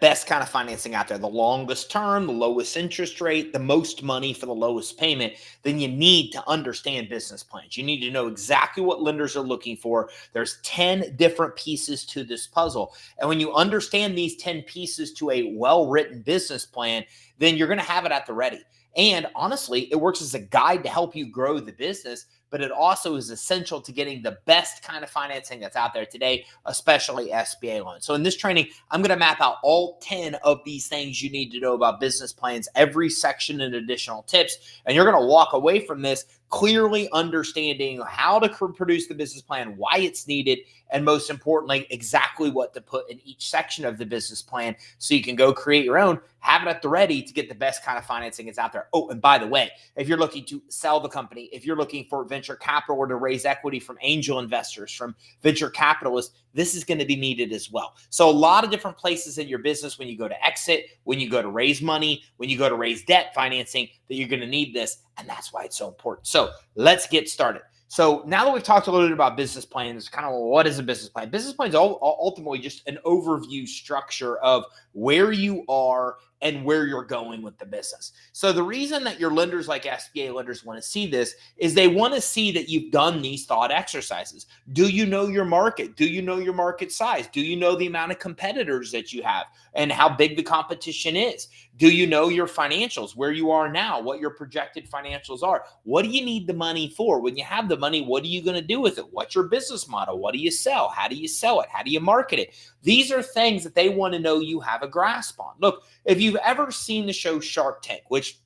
best kind of financing out there, the longest term, the lowest interest rate, the most money for the lowest payment, then you need to understand business plans. You need to know exactly what lenders are looking for. There's 10 different pieces to this puzzle. And when you understand these 10 pieces to a well-written business plan, then you're going to have it at the ready. And honestly, it works as a guide to help you grow the business, but it also is essential to getting the best kind of financing that's out there today, especially SBA loans. So in this training, I'm going to map out all 10 of these things you need to know about business plans, every section and additional tips, and you're going to walk away from this clearly understanding how to produce the business plan, why it's needed, and most importantly, exactly what to put in each section of the business plan so you can go create your own, have it at the ready to get the best kind of financing that's out there. Oh, and by the way, if you're looking to sell the company, if you're looking for venture capital or to raise equity from angel investors, from venture capitalists, this is going to be needed as well. So a lot of different places in your business when you go to exit, when you go to raise money, when you go to raise debt financing, that you're going to need this. And that's why it's so important. So let's get started. So now that we've talked a little bit about business plans, kind of what is a business plan? Business plan is ultimately just an overview structure of where you are and where you're going with the business. So the reason that your lenders like SBA lenders want to see this is they want to see that you've done these thought exercises. Do you know your market? Do you know your market size? Do you know the amount of competitors that you have and how big the competition is? Do you know your financials, where you are now, what your projected financials are? What do you need the money for? When you have the money, what are you going to do with it? What's your business model? What do you sell? How do you sell it? How do you market it? These are things that they want to know you have a grasp on. Look, if you've ever seen the show Shark Tank, which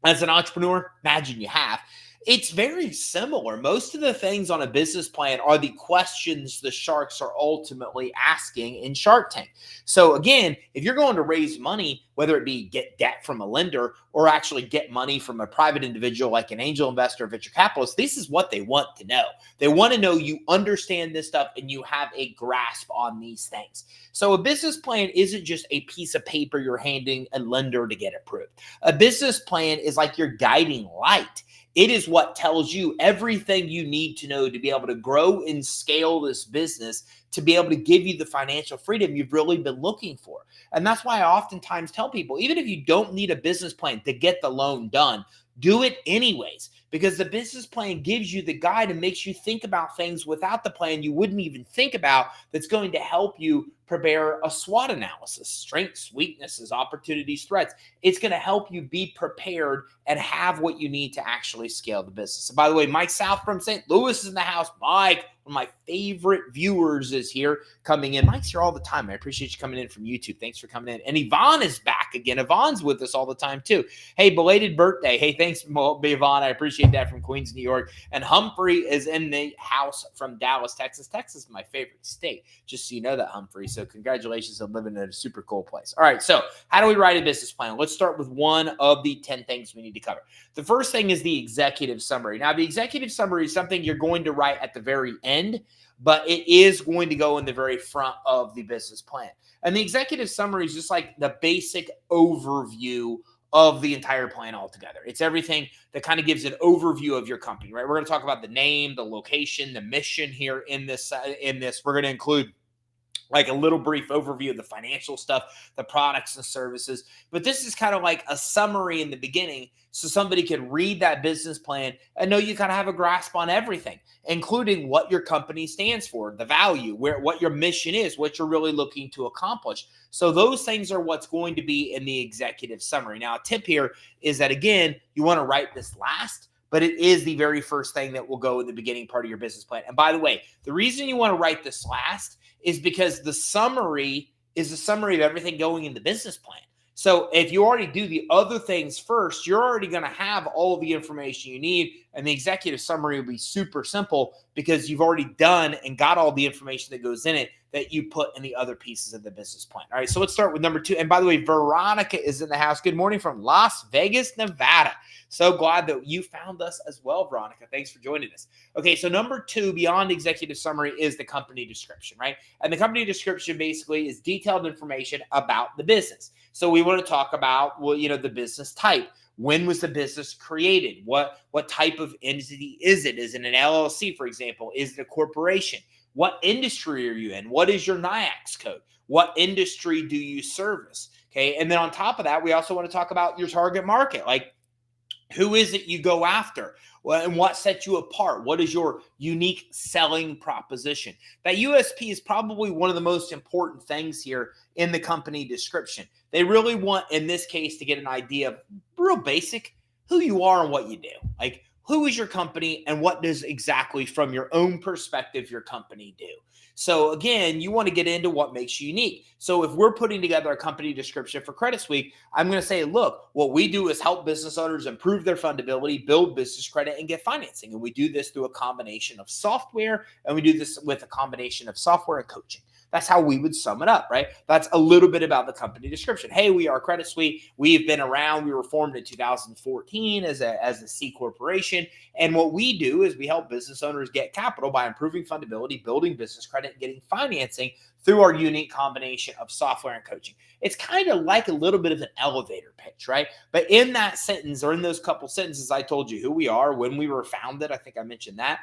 as an entrepreneur, imagine you have, it's very similar. Most of the things on a business plan are the questions the sharks are ultimately asking in Shark Tank. So again, if you're going to raise money, whether it be get debt from a lender or actually get money from a private individual like an angel investor or venture capitalist, this is what they want to know. They want to know you understand this stuff and you have a grasp on these things. So a business plan isn't just a piece of paper you're handing a lender to get approved. A business plan is like your guiding light. It is what tells you everything you need to know to be able to grow and scale this business, to be able to give you the financial freedom you've really been looking for. And that's why I oftentimes tell people, even if you don't need a business plan to get the loan done, do it anyways, because the business plan gives you the guide and makes you think about things without the plan you wouldn't even think about, that's going to help you prepare a SWOT analysis, strengths, weaknesses, opportunities, threats. It's going to help you be prepared and have what you need to actually scale the business. And by the way, Mike South from St. Louis is in the house. Mike, one of my favorite viewers, is here coming in. Mike's here all the time. I appreciate you coming in from YouTube. Thanks for coming in. And Yvonne is back again. Yvonne's with us all the time too. Hey, belated birthday. Hey, thanks, Yvonne. I appreciate that, from Queens, New York. And Humphrey is in the house from Dallas, Texas. Texas is my favorite state, just so you know that, Humphrey. So congratulations on living in a super cool place. All right, so how do we write a business plan? Let's start with one of the 10 things we need to cover. The first thing is the executive summary. Now, the executive summary is something you're going to write at the very end, but it is going to go in the very front of the business plan. And the executive summary is just like the basic overview of the entire plan altogether. It's everything that kind of gives an overview of your company, right? We're going to talk about the name, the location, the mission here in this. We're going to include like a little brief overview of the financial stuff, the products and services. But this is kind of like a summary in the beginning, so somebody can read that business plan and know you kind of have a grasp on everything, including what your company stands for, the value, what your mission is, what you're really looking to accomplish. So those things are what's going to be in the executive summary. Now, a tip here is that, again, you want to write this last, but it is the very first thing that will go in the beginning part of your business plan. And by the way, the reason you want to write this last is because the summary is a summary of everything going in the business plan. So if you already do the other things first, you're already going to have all of the information you need, and the executive summary will be super simple because you've already done and got all the information that goes in it that you put in the other pieces of the business plan. All right, so let's start with number 2. And by the way, Veronica is in the house. Good morning from Las Vegas, Nevada. So glad that you found us as well, Veronica. Thanks for joining us. Okay, so number 2, beyond executive summary, is the company description, right? And the company description basically is detailed information about the business. So we want to talk about, well, the business type. When was the business created? What type of entity is it? Is it an LLC, for example? Is it a corporation? What industry are you in? What is your NAICS code? What industry do you service? Okay. And then on top of that, we also want to talk about your target market. Like, who is it you go after? Well, and what sets you apart? What is your unique selling proposition? That USP is probably one of the most important things here in the company description. They really want, in this case, to get an idea of real basic who you are and what you do. Like, who is your company and what does exactly, from your own perspective, your company do? So again, you want to get into what makes you unique. So if we're putting together a company description for Credit Suite, I'm going to say, look, what we do is help business owners improve their fundability, build business credit, and get financing. And we do this through a combination of software, and we do this with a combination of software and coaching. That's how we would sum it up, right? That's a little bit about the company description. Hey, we are Credit Suite. We've been around. We were formed in 2014 as a C corporation. And what we do is we help business owners get capital by improving fundability, building business credit, and getting financing through our unique combination of software and coaching. It's kind of like a little bit of an elevator pitch, right? But in that sentence, or in those couple sentences, I told you who we are, when we were founded. I think I mentioned that,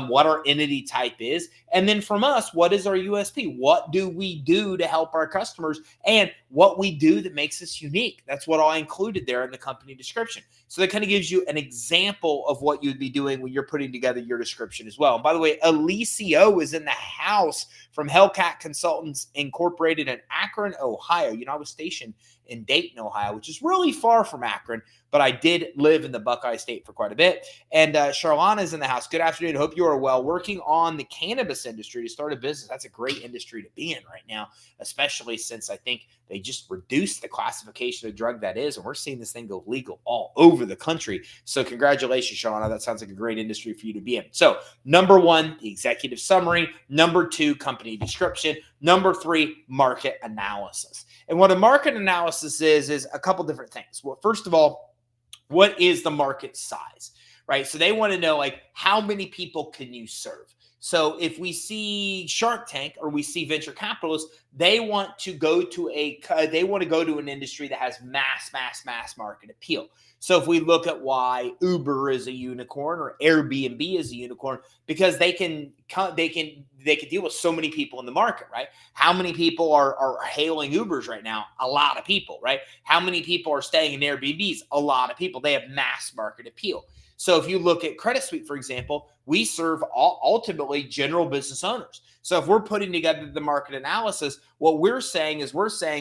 what our entity type is. And then from us, what is our USP? What do we do to help our customers? And what we do that makes us unique. That's what I included there in the company description. So that kind of gives you an example of what you'd be doing when you're putting together your description as well. And by the way, Alicio is in the house from Hellcat Consultants Incorporated in Akron, Ohio. You know, I was stationed in Dayton, Ohio, which is really far from Akron, but I did live in the Buckeye State for quite a bit. And Charlana is in the house. Good afternoon. Hope you are well. Working on the cannabis industry to start a business. That's a great industry to be in right now, especially since I think they just reduced the classification of drug that is, and we're seeing this thing go legal all over the country. So congratulations, Charlana. That sounds like a great industry for you to be in. So number one, the executive summary. Number two, company description. Number three, market analysis. And what a market analysis is a couple different things. Well, first of all, what is the market size, right? So they want to know, like, how many people can you serve? So if we see Shark Tank or we see venture capitalists, they want to go to an industry that has mass market appeal. So if we look at why Uber is a unicorn or Airbnb is a unicorn, because they can deal with so many people in the market, right? How many people are hailing Ubers right now? A lot of people, right? How many people are staying in Airbnbs? A lot of people. They have mass market appeal. So if you look at Credit Suite, for example, we serve ultimately general business owners. So if we're putting together the market analysis, what we're saying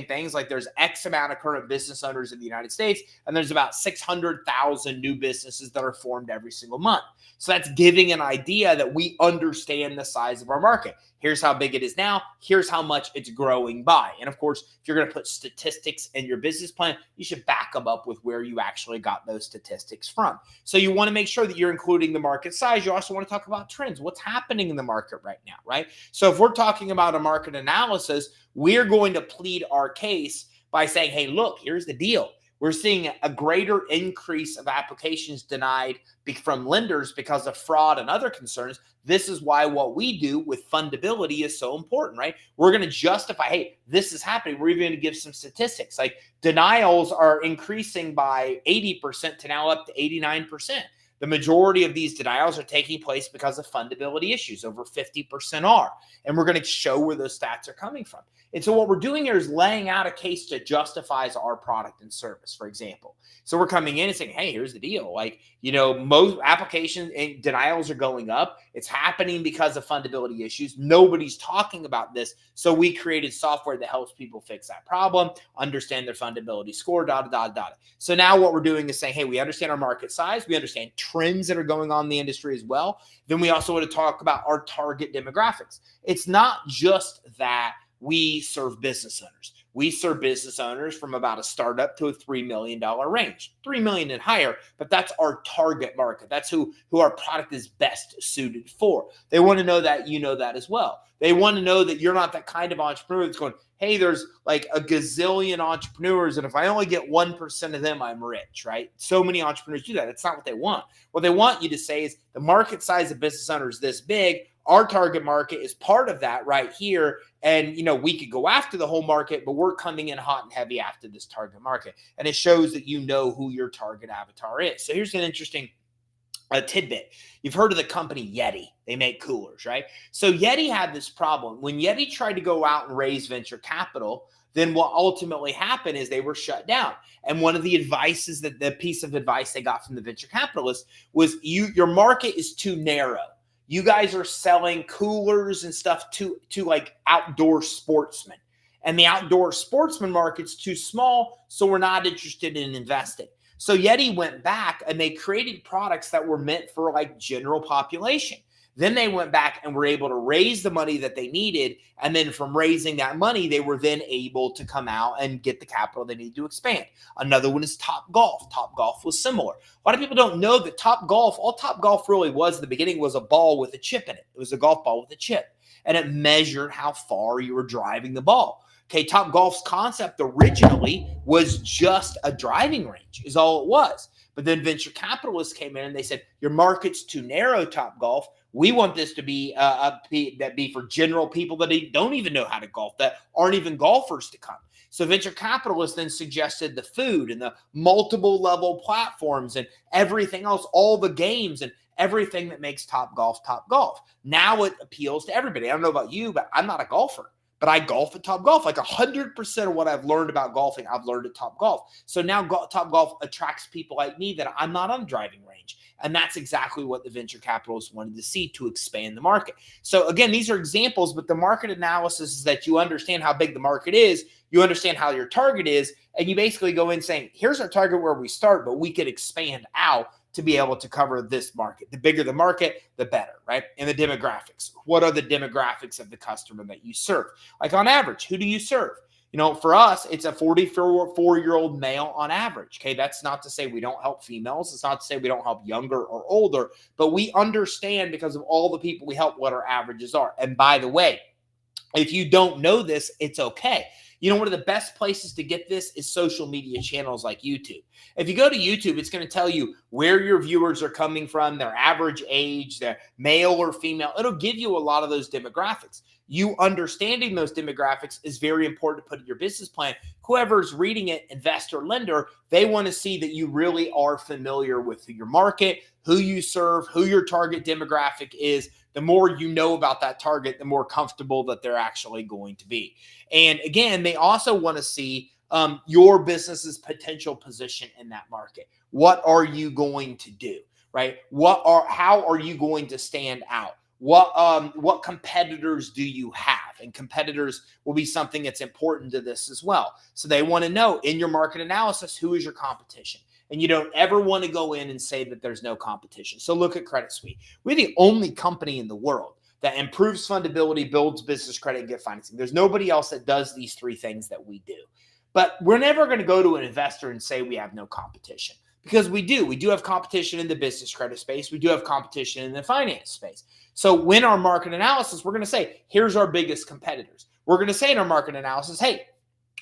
things like there's X amount of current business owners in the United States, and there's about 600,000 new businesses that are formed every single month. So that's giving an idea that we understand the size of our market. Here's how big it is now. Here's how much it's growing by. And of course, if you're going to put statistics in your business plan, you should back them up with where you actually got those statistics from. So you want to make sure that you're including the market size. You also want to talk about trends. What's happening in the market right now, right? So if we're talking about a market analysis, we're going to plead our case by saying, hey, look, here's the deal. We're seeing a greater increase of applications denied from lenders because of fraud and other concerns. This is why what we do with fundability is so important, right? We're going to justify, hey, this is happening. We're even going to give some statistics. Like denials are increasing by 80% to now up to 89%. The majority of these denials are taking place because of fundability issues. Over 50% are. And we're going to show where those stats are coming from. And so what we're doing here is laying out a case that justifies our product and service, for example. So we're coming in and saying, hey, here's the deal. Like, you know, most application and denials are going up. It's happening because of fundability issues. Nobody's talking about this. So we created software that helps people fix that problem, understand their fundability score, So now what we're doing is saying, hey, we understand our market size. We understand trends that are going on in the industry as well. Then we also want to talk about our target demographics. It's not just that we serve business owners. We serve business owners from about a startup to a $3 million range, $3 million and higher, but that's our target market. That's who our product is best suited for. They want to know that you know that as well. They want to know that you're not that kind of entrepreneur that's going, hey, there's like a gazillion entrepreneurs, and if I only get 1% of them, I'm rich, right? So many entrepreneurs do that. That's not what they want. What they want you to say is the market size of business owners is this big. Our target market is part of that right here. And, you know, we could go after the whole market, but we're coming in hot and heavy after this target market. And it shows that you know who your target avatar is. So here's an interesting a tidbit. You've heard of the company Yeti. They make coolers, right? So Yeti had this problem. When Yeti tried to go out and raise venture capital, then what ultimately happened is they were shut down. And one of the advices that the piece of advice they got from the venture capitalists was your market is too narrow. You guys are selling coolers and stuff to like outdoor sportsmen. And the outdoor sportsman market's too small, so we're not interested in investing. So Yeti went back and they created products that were meant for like general population. Then they went back and were able to raise the money that they needed. And then from raising that money, they were then able to come out and get the capital they need to expand. Another one is Top Golf. Top Golf was similar. A lot of people don't know that all Top Golf really was in the beginning was a ball with a chip in it. It was a golf ball with a chip. And it measured how far you were driving the ball. Okay, Top Golf's concept originally was just a driving range, is all it was. But then venture capitalists came in and they said, your market's too narrow, Top Golf. We want this to be for general people that don't even know how to golf, that aren't even golfers to come. So venture capitalists then suggested the food and the multiple level platforms and everything else, all the games and everything that makes Top Golf Top Golf. Now it appeals to everybody. I don't know about you, but I'm not a golfer. But I golf at Top Golf. Like 100% of what I've learned about golfing, I've learned at Top Golf. So now Top Golf attracts people like me that I'm not on driving range. And that's exactly what the venture capitalists wanted to see to expand the market. So again, these are examples, but the market analysis is that you understand how big the market is, you understand how your target is, and you basically go in saying, here's our target where we start, but we could expand out to be able to cover this market. The bigger the market, the better, right? And the demographics. What are the demographics of the customer that you serve? Like on average, who do you serve? You know, for us, it's a 44-year-old male on average. Okay, that's not to say we don't help females. It's not to say we don't help younger or older, but we understand because of all the people we help what our averages are. And by the way, if you don't know this, it's okay. You know, one of the best places to get this is social media channels like YouTube. If you go to YouTube, it's going to tell you where your viewers are coming from, their average age, their male or female. It'll give you a lot of those demographics. You understanding those demographics is very important to put in your business plan. Whoever's reading it, investor, lender, they want to see that you really are familiar with your market, who you serve, who your target demographic is. The more you know about that target, the more comfortable that they're actually going to be. And again, they also want to see your business's potential position in that market. What are you going to do, right? How are you going to stand out? What competitors do you have? And competitors will be something that's important to this as well. So they want to know in your market analysis, who is your competition? And you don't ever want to go in and say that there's no competition. So look at Credit Suite. We're the only company in the world that improves fundability, builds business credit, and get financing. There's nobody else that does these three things that we do. But we're never going to go to an investor and say we have no competition, because we do. We do have competition in the business credit space. We do have competition in the finance space. So when our market analysis, we're going to say, here's our biggest competitors. We're going to say in our market analysis, hey,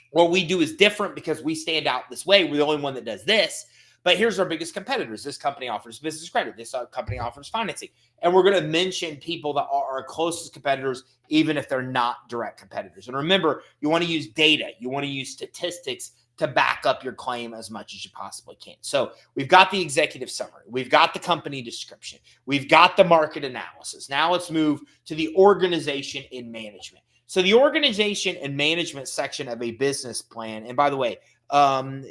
what we do is different because we stand out this way. We're the only one that does this. But here's our biggest competitors. This company offers business credit. This company offers financing. And we're going to mention people that are our closest competitors, even if they're not direct competitors. And remember, you want to use data. You want to use statistics to back up your claim as much as you possibly can. So we've got the executive summary. We've got the company description. We've got the market analysis. Now let's move to the organization and management. So the organization and management section of a business plan. And by the way, Yvonne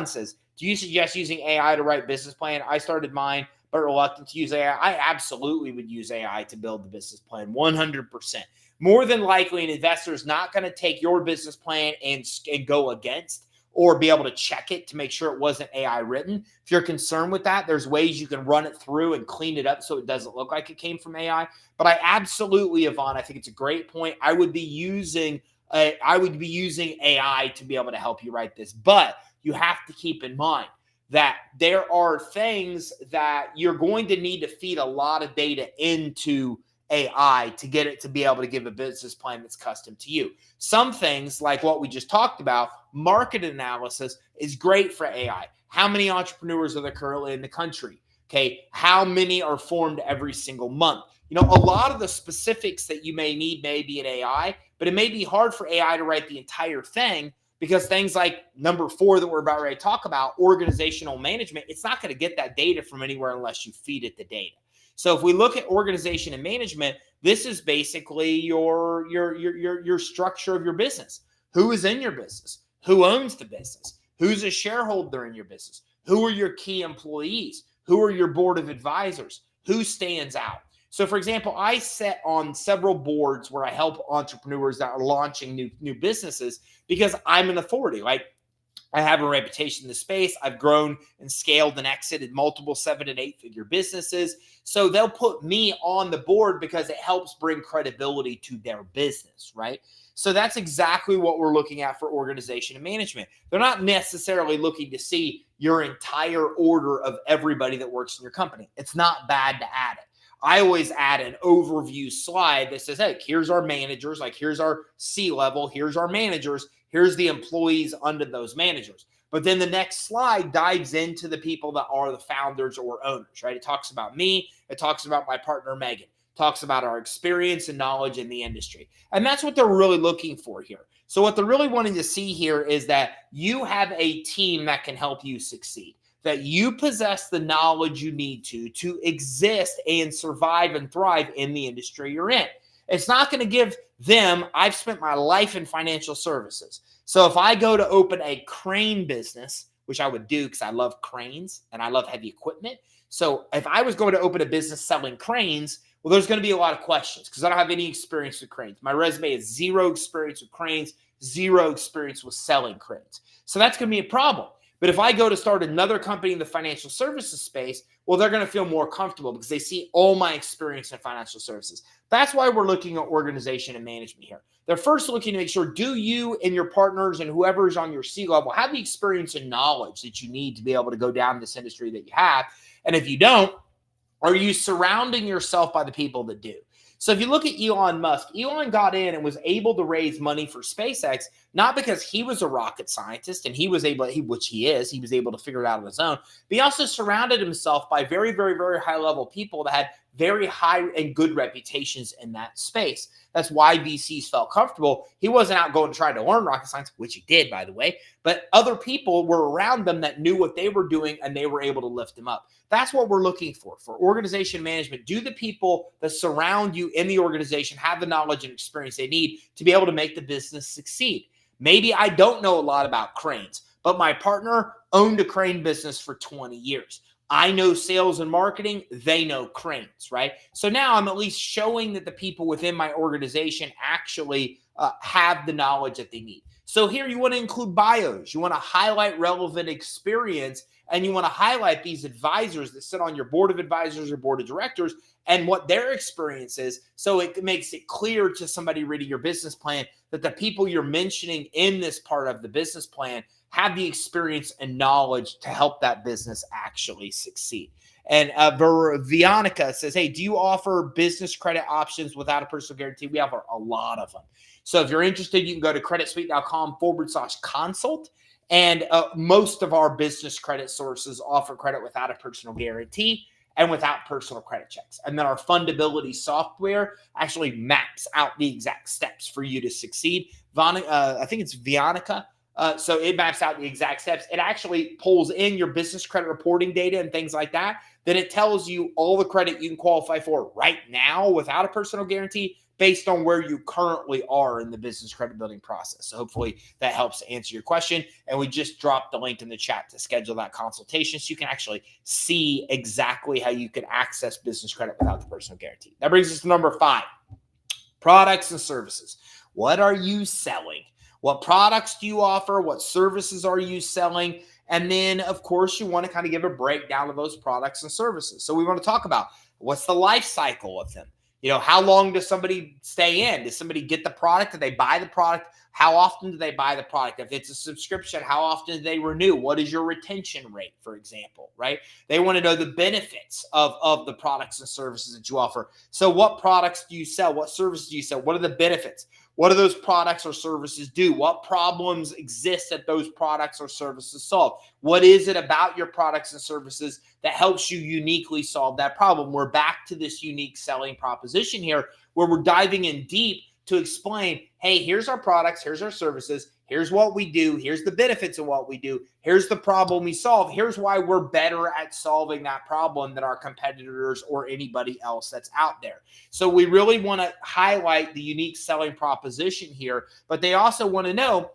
says, do you suggest using AI to write business plan? I started mine, but reluctant to use AI. I absolutely would use AI to build the business plan, 100%. More than likely, an investor is not going to take your business plan and go against or be able to check it to make sure it wasn't AI written. If you're concerned with that, there's ways you can run it through and clean it up so it doesn't look like it came from AI. But I absolutely, Yvonne, I think it's a great point. I would be using AI to be able to help you write this. But you have to keep in mind that there are things that you're going to need to feed a lot of data into AI to get it to be able to give a business plan that's custom to you. Some things, like what we just talked about, market analysis is great for AI. How many entrepreneurs are there currently in the country? Okay, how many are formed every single month? You know, a lot of the specifics that you may need may be in AI, but it may be hard for AI to write the entire thing because things like number 4 that we're about ready to talk about, organizational management, it's not going to get that data from anywhere unless you feed it the data. So if we look at organization and management, this is basically your structure of your business. Who is in your business? Who owns the business? Who's a shareholder in your business? Who are your key employees? Who are your board of advisors? Who stands out? So, for example, I sit on several boards where I help entrepreneurs that are launching new businesses because I'm an authority. Like, I have a reputation in the space. I've grown and scaled and exited multiple 7 and 8 figure businesses. So they'll put me on the board because it helps bring credibility to their business, right? So that's exactly what we're looking at for organization and management. They're not necessarily looking to see your entire order of everybody that works in your company. It's not bad to add it. I always add an overview slide that says, hey, here's our managers, like here's our C-level, here's our managers, here's the employees under those managers. But then the next slide dives into the people that are the founders or owners, right? It talks about me. It talks about my partner, Megan. It talks about our experience and knowledge in the industry. And that's what they're really looking for here. So what they're really wanting to see here is that you have a team that can help you succeed, that you possess the knowledge you need to exist and survive and thrive in the industry you're in. It's not going to give them, I've spent my life in financial services. So if I go to open a crane business, which I would do because I love cranes and I love heavy equipment. So if I was going to open a business selling cranes, well, there's going to be a lot of questions because I don't have any experience with cranes. My resume is 0 experience with cranes, 0 experience with selling cranes. So that's going to be a problem. But if I go to start another company in the financial services space, well, they're going to feel more comfortable because they see all my experience in financial services. That's why we're looking at organization and management here. They're first looking to make sure, do you and your partners and whoever is on your C-level have the experience and knowledge that you need to be able to go down this industry that you have? And if you don't, are you surrounding yourself by the people that do? So if you look at Elon Musk, Elon got in and was able to raise money for SpaceX, not because he was a rocket scientist and he was able, which he is, he was able to figure it out on his own, but he also surrounded himself by very, very, very high level people that had very high and good reputations in that space. That's why VCs felt comfortable. He wasn't out going to try to learn rocket science, which he did, by the way, but other people were around them that knew what they were doing and they were able to lift him up. That's what we're looking for organization management. Do the people that surround you in the organization have the knowledge and experience they need to be able to make the business succeed? Maybe I don't know a lot about cranes, but my partner owned a crane business for 20 years. I know sales and marketing, they know cranes, right? So now I'm at least showing that the people within my organization actually have the knowledge that they need. So here you want to include bios. You want to highlight relevant experience, and you want to highlight these advisors that sit on your board of advisors or board of directors and what their experience is. So it makes it clear to somebody reading your business plan that the people you're mentioning in this part of the business plan have the experience and knowledge to help that business actually succeed. And Vianica says, hey, do you offer business credit options without a personal guarantee? We have a lot of them. So if you're interested, you can go to creditsuite.com/consult. And most of our business credit sources offer credit without a personal guarantee and without personal credit checks. And then our fundability software actually maps out the exact steps for you to succeed. I think it's Vianica. So it maps out the exact steps. It actually pulls in your business credit reporting data and things like that. Then it tells you all the credit you can qualify for right now without a personal guarantee based on where you currently are in the business credit building process. So hopefully that helps answer your question. And we just dropped the link in the chat to schedule that consultation so you can actually see exactly how you can access business credit without the personal guarantee. That brings us to number 5, products and services. What are you selling? What products do you offer? What services are you selling? And then, of course, you want to kind of give a breakdown of those products and services. So we want to talk about what's the life cycle of them. You know, how long does somebody stay in? Does somebody get the product? Do they buy the product? How often do they buy the product? If it's a subscription, how often do they renew? What is your retention rate, for example, right? They want to know the benefits of the products and services that you offer. So what products do you sell? What services do you sell? What are the benefits? What do those products or services do? What problems exist that those products or services solve? What is it about your products and services that helps you uniquely solve that problem? We're back to this unique selling proposition here where we're diving in deep to explain, hey, here's our products, here's our services, Here's what we do. Here's the benefits of what we do. Here's the problem we solve. Here's why we're better at solving that problem than our competitors or anybody else that's out there. So we really want to highlight the unique selling proposition here, but they also want to know,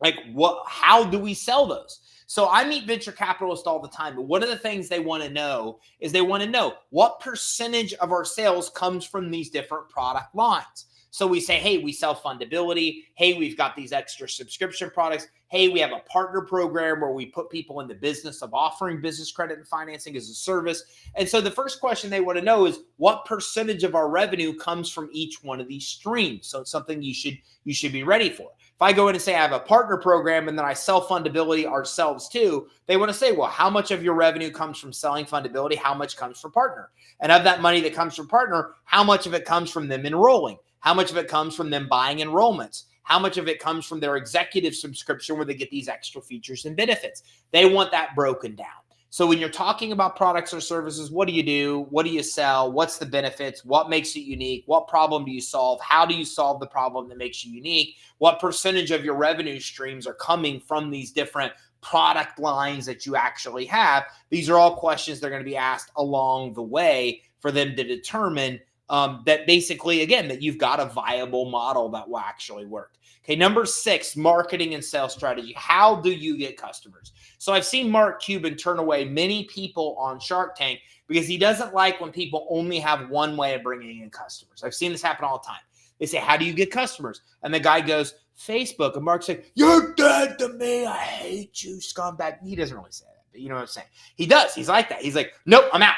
like, how do we sell those? So I meet venture capitalists all the time, but one of the things they want to know is they want to know what percentage of our sales comes from these different product lines. So we say, hey, we sell fundability. Hey, we've got these extra subscription products. Hey, we have a partner program where we put people in the business of offering business credit and financing as a service. And so the first question they want to know is what percentage of our revenue comes from each one of these streams. So it's something you should be ready for. If I go in and say I have a partner program and then I sell fundability ourselves too, they want to say, well, how much of your revenue comes from selling fundability? How much comes from partner? And of that money that comes from partner, how much of it comes from them enrolling? How much of it comes from them buying enrollments? How much of it comes from their executive subscription where they get these extra features and benefits? They want that broken down. So when you're talking about products or services, what do you do? What do you sell? What's the benefits? What makes it unique? What problem do you solve? How do you solve the problem that makes you unique? What percentage of your revenue streams are coming from these different product lines that you actually have? These are all questions they're going to be asked along the way for them to determine that basically, again, that you've got a viable model that will actually work. Okay, number 6, marketing and sales strategy. How do you get customers? So I've seen Mark Cuban turn away many people on Shark Tank because he doesn't like when people only have one way of bringing in customers. I've seen this happen all the time. They say, how do you get customers? And the guy goes, Facebook. And Mark's like, you're dead to me. I hate you, scumbag. He doesn't really say that, but you know what I'm saying? He does. He's like that. He's like, nope, I'm out.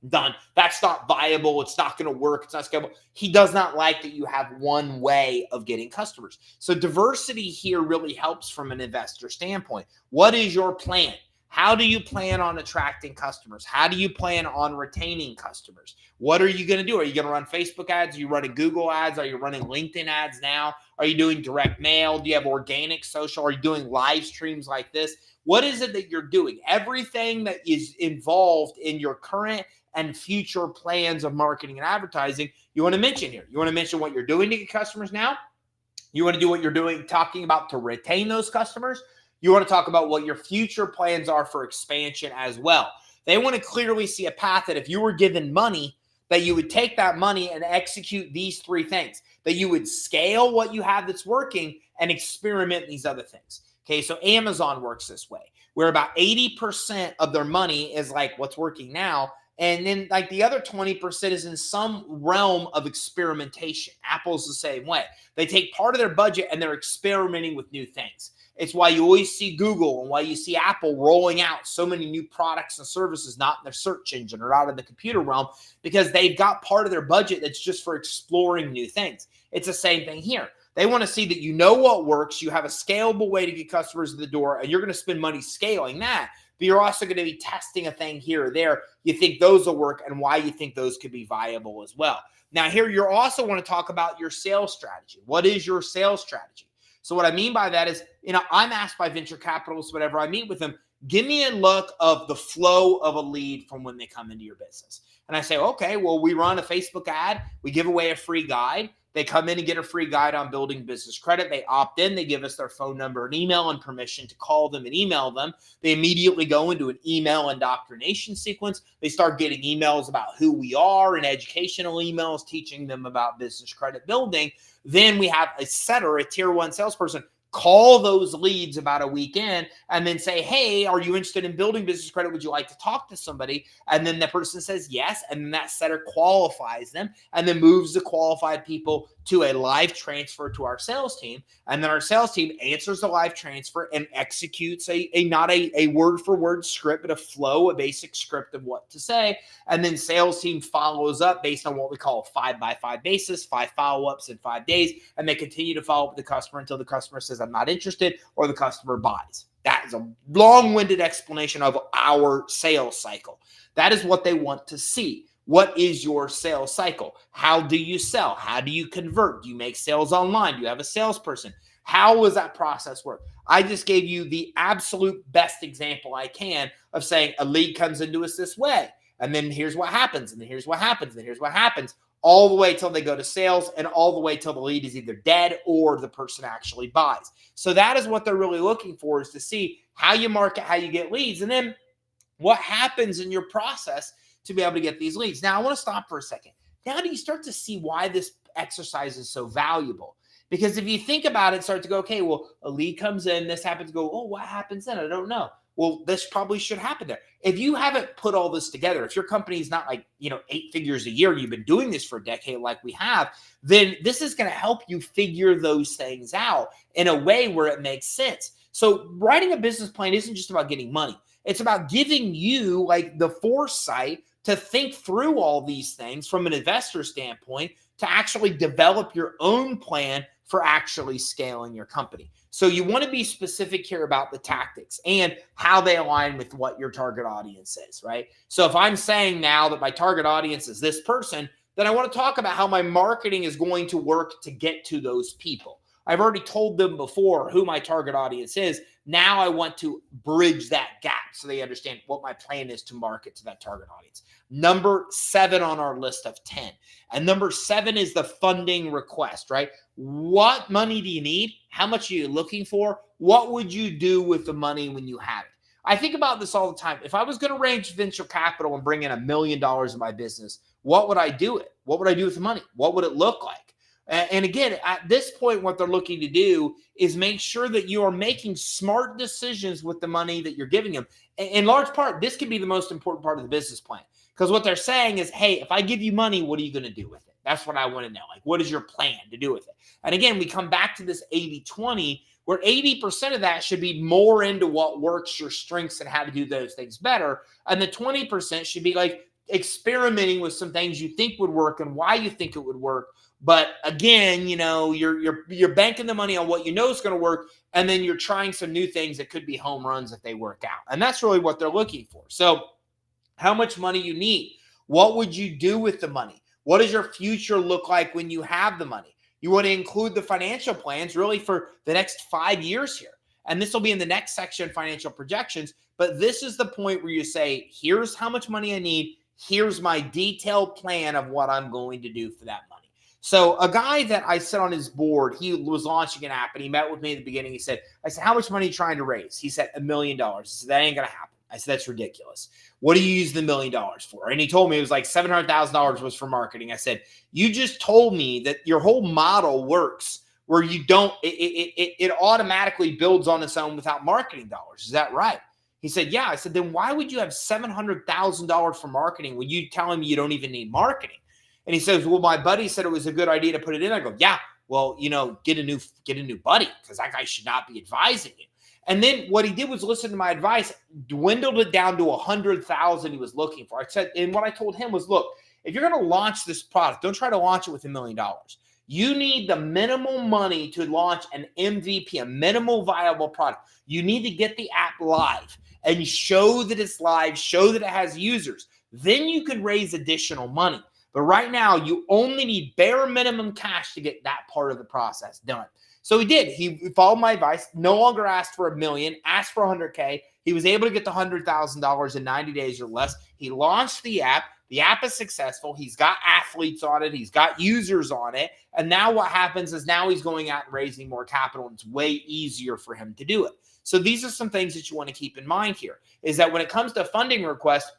Done. That's not viable. It's not going to work. It's not scalable. He does not like that you have one way of getting customers. So diversity here really helps from an investor standpoint. What is your plan? How do you plan on attracting customers? How do you plan on retaining customers? What are you going to do? Are you going to run Facebook ads? Are you running Google ads? Are you running LinkedIn ads now? Are you doing direct mail? Do you have organic social? Are you doing live streams like this? What is it that you're doing? Everything that is involved in your current and future plans of marketing and advertising, you want to mention here. You want to mention what you're doing to get customers now. You want to do what you're doing, talking about to retain those customers. You want to talk about what your future plans are for expansion as well. They want to clearly see a path that if you were given money, that you would take that money and execute these 3 things, that you would scale what you have that's working and experiment these other things. Okay, so Amazon works this way, where about 80% of their money is like what's working now. And then like the other 20% is in some realm of experimentation. Apple's the same way. They take part of their budget and they're experimenting with new things. It's why you always see Google and why you see Apple rolling out so many new products and services, not in their search engine or not in the computer realm, because they've got part of their budget that's just for exploring new things. It's the same thing here. They want to see that you know what works, you have a scalable way to get customers in the door, and you're going to spend money scaling that. But you're also going to be testing a thing here or there. You think those will work and why you think those could be viable as well. Now here, you also want to talk about your sales strategy. What is your sales strategy? So what I mean by that is, I'm asked by venture capitalists, whenever I meet with them, give me a look of the flow of a lead from when they come into your business. And I say, okay, well, we run a Facebook ad. We give away a free guide. They come in and get a free guide on building business credit. They opt in. They give us their phone number and email and permission to call them and email them. They immediately go into an email indoctrination sequence. They start getting emails about who we are and educational emails teaching them about business credit building. Then we have a setter, a tier 1 salesperson, call those leads about a week in and then say, hey, are you interested in building business credit? Would you like to talk to somebody? And then the person says yes. And then that setter qualifies them and then moves the qualified people to a live transfer to our sales team. And then our sales team answers the live transfer and executes not a word for word script, but a flow, a basic script of what to say. And then sales team follows up based on what we call a 5x5 basis, 5 follow-ups in 5 days. And they continue to follow up with the customer until the customer says, I'm not interested, or the customer buys. That is a long-winded explanation of our sales cycle. That is what they want to see. What is your sales cycle? How do you sell? How do you convert? Do you make sales online? Do you have a salesperson? How does that process work? I just gave you the absolute best example I can of saying a lead comes into us this way. And then here's what happens. And then here's what happens. And here's what happens. all the way till they go to sales, and all the way till the lead is either dead or the person actually buys. So that is what they're really looking for, is to see how you market, how you get leads, and then what happens in your process to be able to get these leads. Now, I want to stop for a second. Now, do you start to see why this exercise is so valuable? Because if you think about it, start to go, okay, well, a lead comes in, this happens, go, oh, what happens then? I don't know. Well, this probably should happen there. If you haven't put all this together, if your company is not like, 8 figures a year, you've been doing this for a decade like we have, then this is going to help you figure those things out in a way where it makes sense. So writing a business plan isn't just about getting money. It's about giving you like the foresight to think through all these things from an investor standpoint to actually develop your own plan for actually scaling your company. So you want to be specific here about the tactics and how they align with what your target audience is, right? So if I'm saying now that my target audience is this person, then I want to talk about how my marketing is going to work to get to those people. I've already told them before who my target audience is. Now I want to bridge that gap so they understand what my plan is to market to that target audience. Number 7 on our list of 10. And number 7 is the funding request, right? What money do you need? How much are you looking for? What would you do with the money when you have it? I think about this all the time. If I was going to raise venture capital and bring in $1 million in my business, what would I do it? What would I do with the money? What would it look like? And again, at this point, what they're looking to do is make sure that you are making smart decisions with the money that you're giving them. In large part, this can be the most important part of the business plan, because what they're saying is, hey, if I give you money, what are you going to do with it? That's what I want to know. Like, what is your plan to do with it? And again, we come back to this 80-20, where 80% of that should be more into what works, your strengths, and how to do those things better. And the 20% should be like experimenting with some things you think would work and why you think it would work. But again, you're banking the money on what you know is going to work, and then you're trying some new things that could be home runs if they work out. And that's really what they're looking for. So how much money you need? What would you do with the money? What does your future look like when you have the money? You want to include the financial plans really for the next 5 years here. And this will be in the next section, financial projections. But this is the point where you say, here's how much money I need. Here's my detailed plan of what I'm going to do for that money. So a guy that I sit on his board, he was launching an app, and he met with me at the beginning. I said, how much money are you trying to raise? He said, $1 million. I said, that ain't going to happen. I said, that's ridiculous. What do you use the $1 million for? And he told me it was like $700,000 was for marketing. I said, you just told me that your whole model works where you don't, it automatically builds on its own without marketing dollars. Is that right? He said, yeah. I said, then why would you have $700,000 for marketing when you tell him you don't even need marketing? And he says, well, my buddy said it was a good idea to put it in. I go, yeah, well, get a new buddy, because that guy should not be advising you. And then what he did was listen to my advice, dwindled it down to 100,000 he was looking for. I said, and what I told him was, look, if you're going to launch this product, don't try to launch it with $1 million. You need the minimal money to launch an MVP, a minimal viable product. You need to get the app live and show that it's live, show that it has users. Then you could raise additional money. But right now, you only need bare minimum cash to get that part of the process done. So he did. He followed my advice, no longer asked for $1 million, asked for $100K. He was able to get the $100,000 in 90 days or less. He launched the app. The app is successful. He's got athletes on it. He's got users on it. And now what happens is now he's going out and raising more capital, and it's way easier for him to do it. So these are some things that you want to keep in mind here, is that when it comes to funding requests,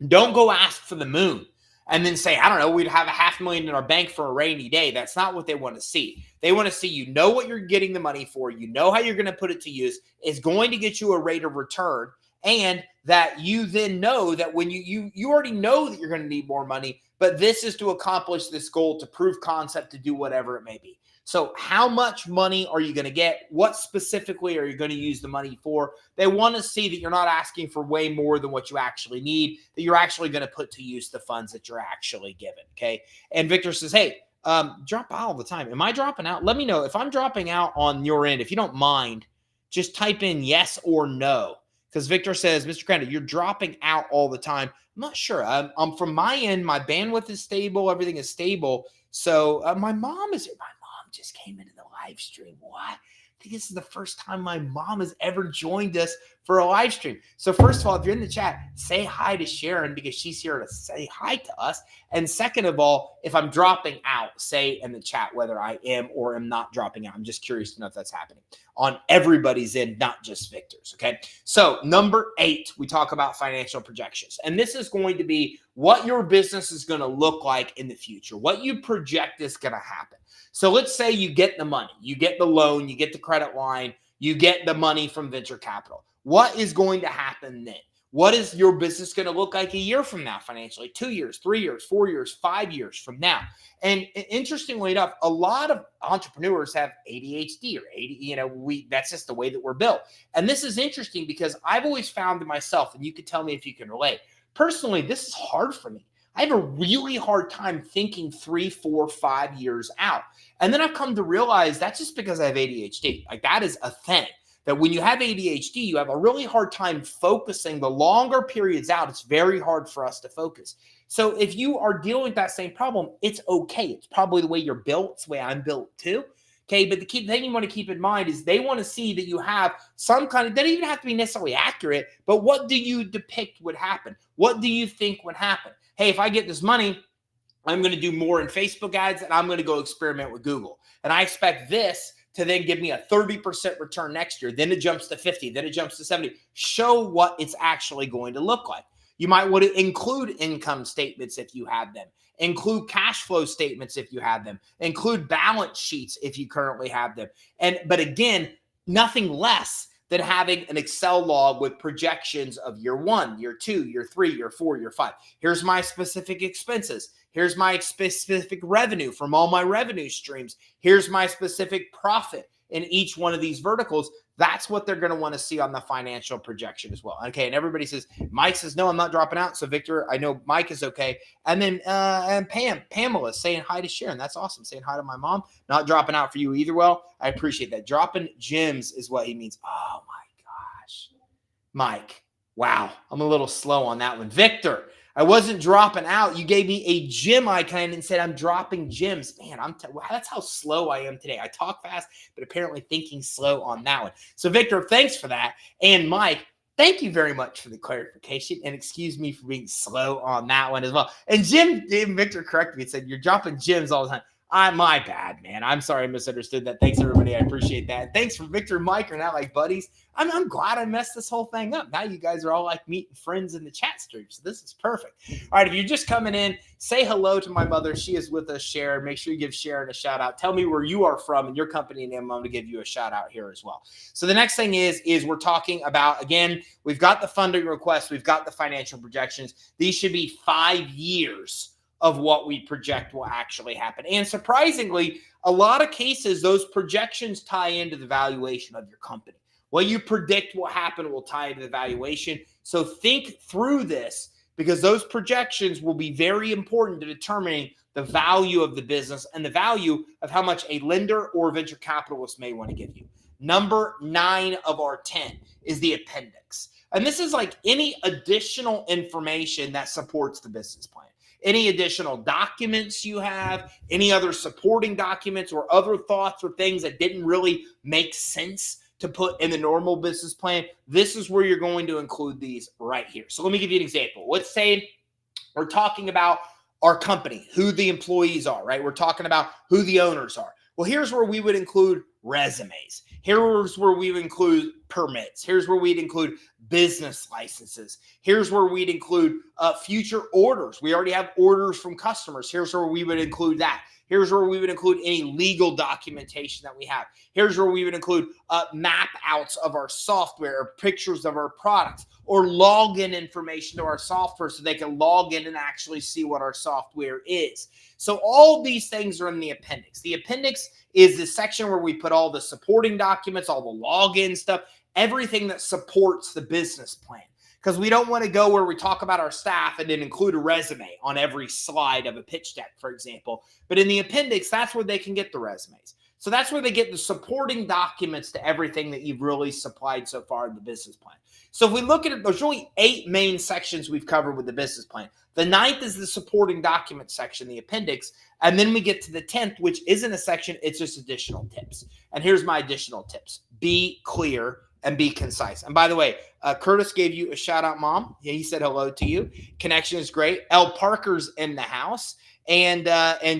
don't go ask for the moon and then say, I don't know, we'd have $500,000 in our bank for a rainy day. That's not what they want to see. They want to see you know what you're getting the money for, you know how you're going to put it to use, it's going to get you a rate of return, and that you then know that when you already know that you're going to need more money, but this is to accomplish this goal, to prove concept, to do whatever it may be. So how much money are you going to get? What specifically are you going to use the money for? They want to see that you're not asking for way more than what you actually need, that you're actually going to put to use the funds that you're actually given, okay? And Victor says, hey, drop out all the time. Am I dropping out? Let me know. If I'm dropping out on your end, if you don't mind, just type in yes or no. Because Victor says, Mr. Crandall, you're dropping out all the time. I'm not sure. I'm from my end, my bandwidth is stable. Everything is stable. So my mom is here. My mom just came into the live stream. What? think this is the first time my mom has ever joined us for a live stream. So first of all, if you're in the chat, say hi to Sharon because she's here to say hi to us. And second of all, if I'm dropping out, say in the chat whether I am or am not dropping out. I'm just curious to know if that's happening on everybody's end, not just Victor's. Okay. So number 8, we talk about financial projections. And this is going to be what your business is going to look like in the future, what you project is going to happen. So let's say you get the money, you get the loan, you get the credit line, you get the money from venture capital. What is going to happen then? What is your business going to look like a year from now financially? 2 years, 3 years, 4 years, 5 years from now? And interestingly enough, a lot of entrepreneurs have ADHD or that's just the way that we're built. And this is interesting because I've always found to myself, and you could tell me if you can relate, personally, this is hard for me. I have a really hard time thinking 3, 4, 5 years out. And then I've come to realize that's just because I have ADHD. Like that is a thing. That when you have ADHD, you have a really hard time focusing the longer periods out. It's very hard for us to focus. So if you are dealing with that same problem, it's okay. It's probably the way you're built. It's the way I'm built too. Okay, but the key thing you want to keep in mind is they want to see that you have some kind of, doesn't even have to be necessarily accurate, but what do you depict would happen? What do you think would happen? Hey, if I get this money, I'm going to do more in Facebook ads and I'm going to go experiment with Google. And I expect this to then give me a 30% return next year. Then it jumps to 50, then it jumps to 70. Show what it's actually going to look like. You might want to include income statements if you have them. Include cash flow statements if you have them. Include balance sheets if you currently have them. But again, nothing less than having an Excel log with projections of year 1, year 2, year 3, year 4, year 5. Here's my specific expenses. Here's my specific revenue from all my revenue streams. Here's my specific profit in each one of these verticals. That's what they're going to want to see on the financial projection as well. Okay, and everybody says, Mike says, no, I'm not dropping out. So Victor, I know Mike is okay. And then and Pamela saying hi to Sharon. That's awesome. Saying hi to my mom. Not dropping out for you either. Well, I appreciate that. Dropping gems is what he means. Oh my gosh. Mike, wow. I'm a little slow on that one. Victor, I wasn't dropping out. You gave me a gym icon and said I'm dropping gems. Man, that's how slow I am today. I talk fast, but apparently thinking slow on that one. So Victor, thanks for that. And Mike, thank you very much for the clarification. And excuse me for being slow on that one as well. And Victor corrected me and said, you're dropping gems all the time. My bad, man. I'm sorry I misunderstood that. Thanks, everybody. I appreciate that. Thanks for Victor and Mike are now like buddies. I'm glad I messed this whole thing up. Now you guys are all like meeting friends in the chat stream. So this is perfect. All right, if you're just coming in, say hello to my mother. She is with us, Sharon. Make sure you give Sharon a shout out. Tell me where you are from and your company name. I'm going to give you a shout out here as well. So the next thing is we're talking about, again, we've got the funding request. We've got the financial projections. These should be 5 years of what we project will actually happen. And surprisingly, a lot of cases, those projections tie into the valuation of your company. What you predict will happen will tie into the valuation. So think through this because those projections will be very important to determining the value of the business and the value of how much a lender or venture capitalist may want to give you. Number 9 of our 10 is the appendix. And this is like any additional information that supports the business plan. Any additional documents you have, any other supporting documents or other thoughts or things that didn't really make sense to put in the normal business plan, this is where you're going to include these right here. So let me give you an example. Let's say we're talking about our company, who the employees are, right? We're talking about who the owners are. Well, here's where we would include resumes. Here's where we would include permits. Here's where we'd include business licenses. Here's where we'd include future orders. We already have orders from customers. Here's where we would include that. Here's where we would include any legal documentation that we have. Here's where we would include map outs of our software or pictures of our products or login information to our software so they can log in and actually see what our software is. So all these things are in the appendix. The appendix is the section where we put all the supporting documents, all the login stuff, everything that supports the business plan. Because we don't want to go where we talk about our staff and then include a resume on every slide of a pitch deck, for example. But in the appendix, that's where they can get the resumes. So that's where they get the supporting documents to everything that you've really supplied so far in the business plan. So if we look at it, there's really 8 main sections we've covered with the business plan. The 9th is the supporting document section, the appendix. And then we get to the 10th, which isn't a section, it's just additional tips. And here's my additional tips. Be clear and be concise. And by the way, Curtis gave you a shout out, Mom. Yeah, he said hello to you. Connection is great. L. Parker's in the house. And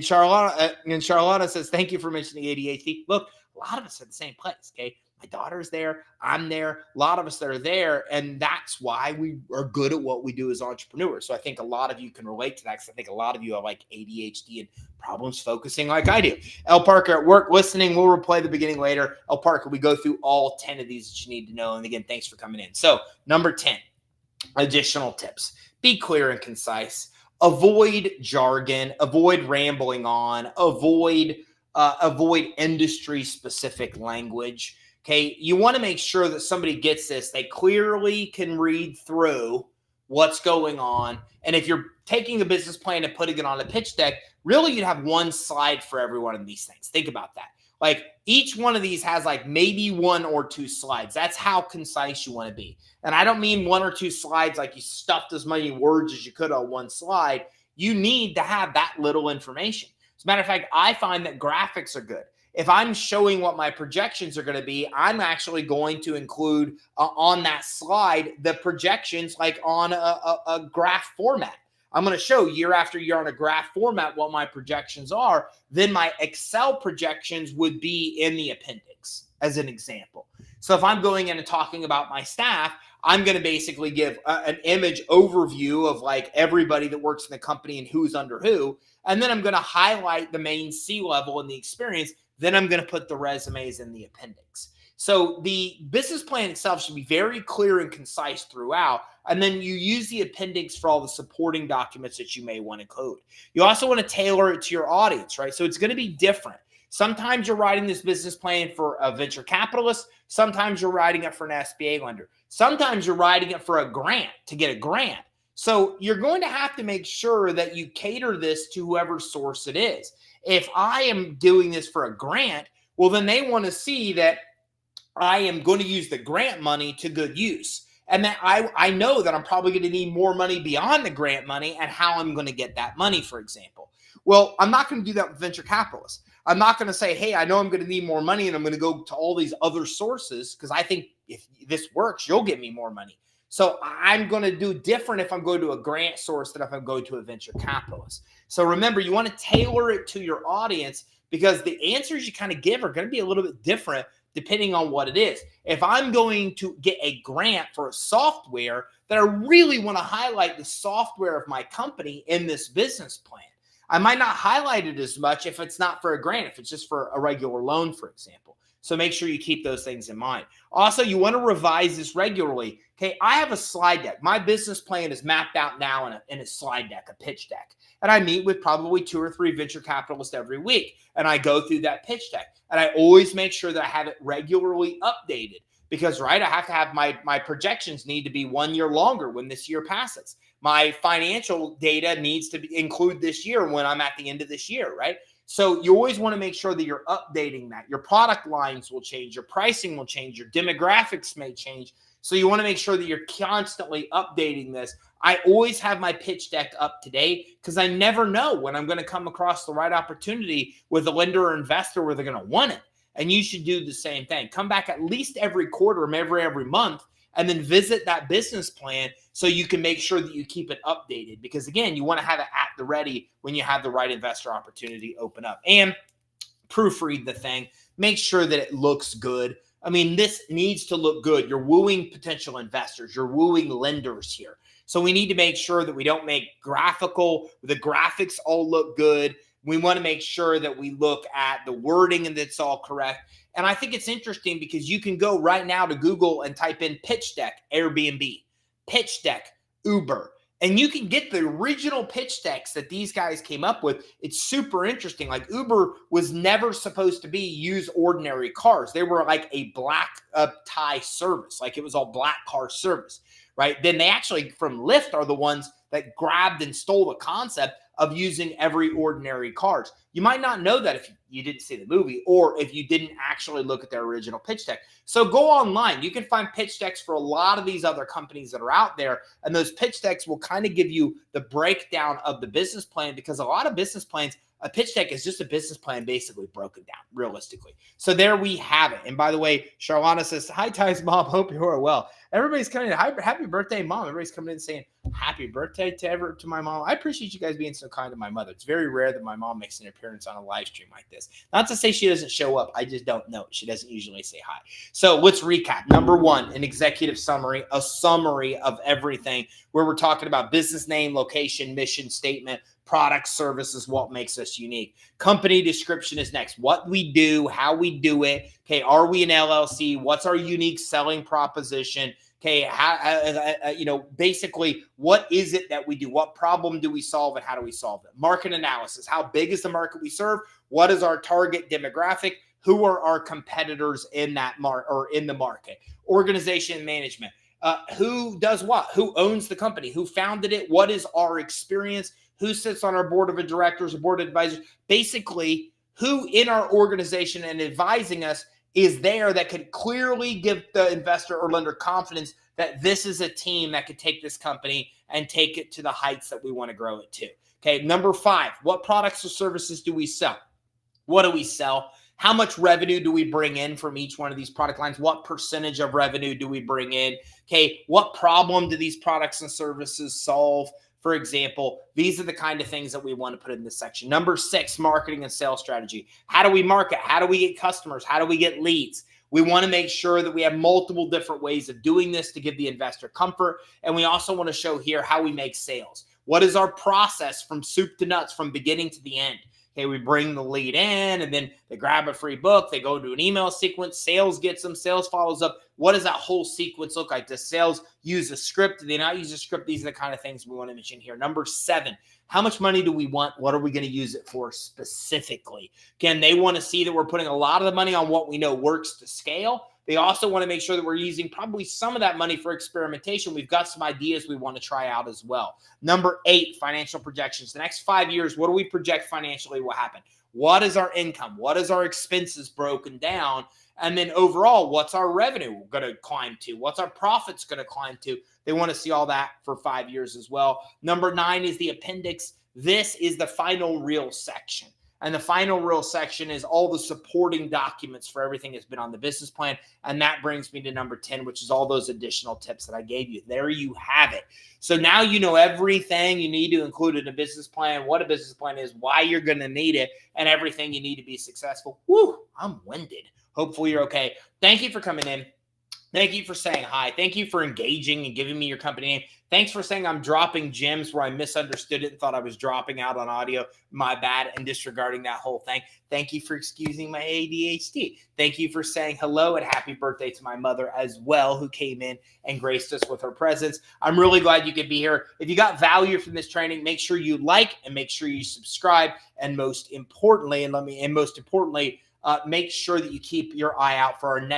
Charlotta says, thank you for mentioning ADHD. Look, a lot of us are in the same place, okay? My daughter's there. I'm there. A lot of us that are there. And that's why we are good at what we do as entrepreneurs. So I think a lot of you can relate to that because I think a lot of you have like ADHD and problems focusing like I do. L. Parker at work listening. We'll replay the beginning later. L. Parker, we go through all 10 of these that you need to know. And again, thanks for coming in. So number 10, additional tips. Be clear and concise. Avoid jargon. Avoid rambling on. Avoid industry-specific language. Okay, you want to make sure that somebody gets this. They clearly can read through what's going on. And if you're taking a business plan and putting it on a pitch deck, really you'd have one slide for every one of these things. Think about that. Like each one of these has like maybe 1 or 2 slides. That's how concise you want to be. And I don't mean 1 or 2 slides like you stuffed as many words as you could on one slide. You need to have that little information. As a matter of fact, I find that graphics are good. If I'm showing what my projections are going to be, I'm actually going to include on that slide the projections like on a graph format. I'm going to show year after year on a graph format what my projections are. Then my Excel projections would be in the appendix as an example. So if I'm going in and talking about my staff, I'm going to basically give an image overview of like everybody that works in the company and who's under who. And then I'm going to highlight the main C-level and the experience. Then I'm going to put the resumes in the appendix. So the business plan itself should be very clear and concise throughout. And then you use the appendix for all the supporting documents that you may want to include. You also want to tailor it to your audience, right? So it's going to be different. Sometimes you're writing this business plan for a venture capitalist. Sometimes you're writing it for an SBA lender. Sometimes you're writing it for a grant to get a grant. So you're going to have to make sure that you cater this to whoever source it is. If I am doing this for a grant, well, then they want to see that I am going to use the grant money to good use. And that I know that I'm probably going to need more money beyond the grant money and how I'm going to get that money, for example. Well, I'm not going to do that with venture capitalists. I'm not going to say, hey, I know I'm going to need more money and I'm going to go to all these other sources because I think if this works, you'll get me more money. So I'm going to do different if I'm going to a grant source than if I'm going to a venture capitalist. So remember, you want to tailor it to your audience because the answers you kind of give are going to be a little bit different depending on what it is. If I'm going to get a grant for a software, then I really want to highlight the software of my company in this business plan. I might not highlight it as much if it's not for a grant, if it's just for a regular loan, for example. So make sure you keep those things in mind. Also, you want to revise this regularly. Okay, I have a slide deck. My business plan is mapped out now in a slide deck, a pitch deck. And I meet with probably 2 or 3 venture capitalists every week. And I go through that pitch deck. And I always make sure that I have it regularly updated. Because, right, I have to have my projections need to be 1 year longer when this year passes. My financial data needs to include this year when I'm at the end of this year, right? So you always want to make sure that you're updating that. Your product lines will change. Your pricing will change. Your demographics may change. So you want to make sure that you're constantly updating this. I always have my pitch deck up to date because I never know when I'm going to come across the right opportunity with a lender or investor where they're going to want it. And you should do the same thing. Come back at least every quarter, maybe every month, and then visit that business plan so you can make sure that you keep it updated. Because again, you want to have it at the ready when you have the right investor opportunity open up. And proofread the thing. Make sure that it looks good. I mean, this needs to look good. You're wooing potential investors. You're wooing lenders here. So we need to make sure that we don't make the graphics all look good. We want to make sure that we look at the wording and that's all correct. And I think it's interesting because you can go right now to Google and type in pitch deck, Airbnb, pitch deck, Uber, and you can get the original pitch decks that these guys came up with. It's super interesting. Like Uber was never supposed to use ordinary cars. They were like a black tie service. Like it was all black car service, right? Then they actually from Lyft are the ones that grabbed and stole the concept of using every ordinary cards. You might not know that if you didn't see the movie or if you didn't actually look at their original pitch deck. So go online. You can find pitch decks for a lot of these other companies that are out there. And those pitch decks will kind of give you the breakdown of the business plan, because a lot of business plans, a pitch deck is just a business plan basically broken down realistically. So there we have it. And by the way, Charlana says, hi, Ty's mom. Hope you are well. Everybody's coming in. Happy birthday, mom. Everybody's coming in saying happy birthday to my mom. I appreciate you guys being so kind to my mother. It's very rare that my mom makes an appearance on a live stream like this. Not to say she doesn't show up. I just don't know. She doesn't usually say hi. So let's recap. Number one, an executive summary, a summary of everything where we're talking about business name, location, mission statement, product, services, what makes us unique. Company description is next. What we do, how we do it. Okay, are we an LLC? What's our unique selling proposition? Okay, basically, what is it that we do? What problem do we solve, and how do we solve it? Market analysis. How big is the market we serve? What is our target demographic? Who are our competitors in that in the market? Organization and management. Who does what? Who owns the company? Who founded it? What is our experience? Who sits on our board of directors or board of advisors? Basically, who in our organization and advising us is there that could clearly give the investor or lender confidence that this is a team that could take this company and take it to the heights that we want to grow it to. Okay, number 5, what products or services do we sell? What do we sell? How much revenue do we bring in from each one of these product lines? What percentage of revenue do we bring in? Okay, what problem do these products and services solve? For example, these are the kind of things that we want to put in this section. Number 6, marketing and sales strategy. How do we market? How do we get customers? How do we get leads? We want to make sure that we have multiple different ways of doing this to give the investor comfort. And we also want to show here how we make sales. What is our process from soup to nuts, from beginning to the end? Okay, we bring the lead in, and then they grab a free book. They go to an email sequence. Sales gets them. Sales follows up. What does that whole sequence look like? Does sales use a script? Do they not use a script? These are the kind of things we want to mention here. Number 7, how much money do we want? What are we going to use it for specifically? Again, they want to see that we're putting a lot of the money on what we know works to scale. They also want to make sure that we're using probably some of that money for experimentation. We've got some ideas we want to try out as well. Number 8, financial projections. The next 5 years, what do we project financially will happen? What is our income? What is our expenses broken down? And then overall, what's our revenue going to climb to? What's our profits going to climb to? They want to see all that for 5 years as well. Number 9 is the appendix. This is the final real section. And the final real section is all the supporting documents for everything that's been on the business plan. And that brings me to number 10, which is all those additional tips that I gave you. There you have it. So now you know everything you need to include in a business plan, what a business plan is, why you're going to need it, and everything you need to be successful. Woo, I'm winded. Hopefully you're okay. Thank you for coming in. Thank you for saying hi. Thank you for engaging and giving me your company name. Thanks for saying I'm dropping gems where I misunderstood it and thought I was dropping out on audio. My bad, and disregarding that whole thing. Thank you for excusing my ADHD. Thank you for saying hello and happy birthday to my mother as well, who came in and graced us with her presence. I'm really glad you could be here. If you got value from this training, make sure you like and make sure you subscribe. And most importantly, make sure that you keep your eye out for our next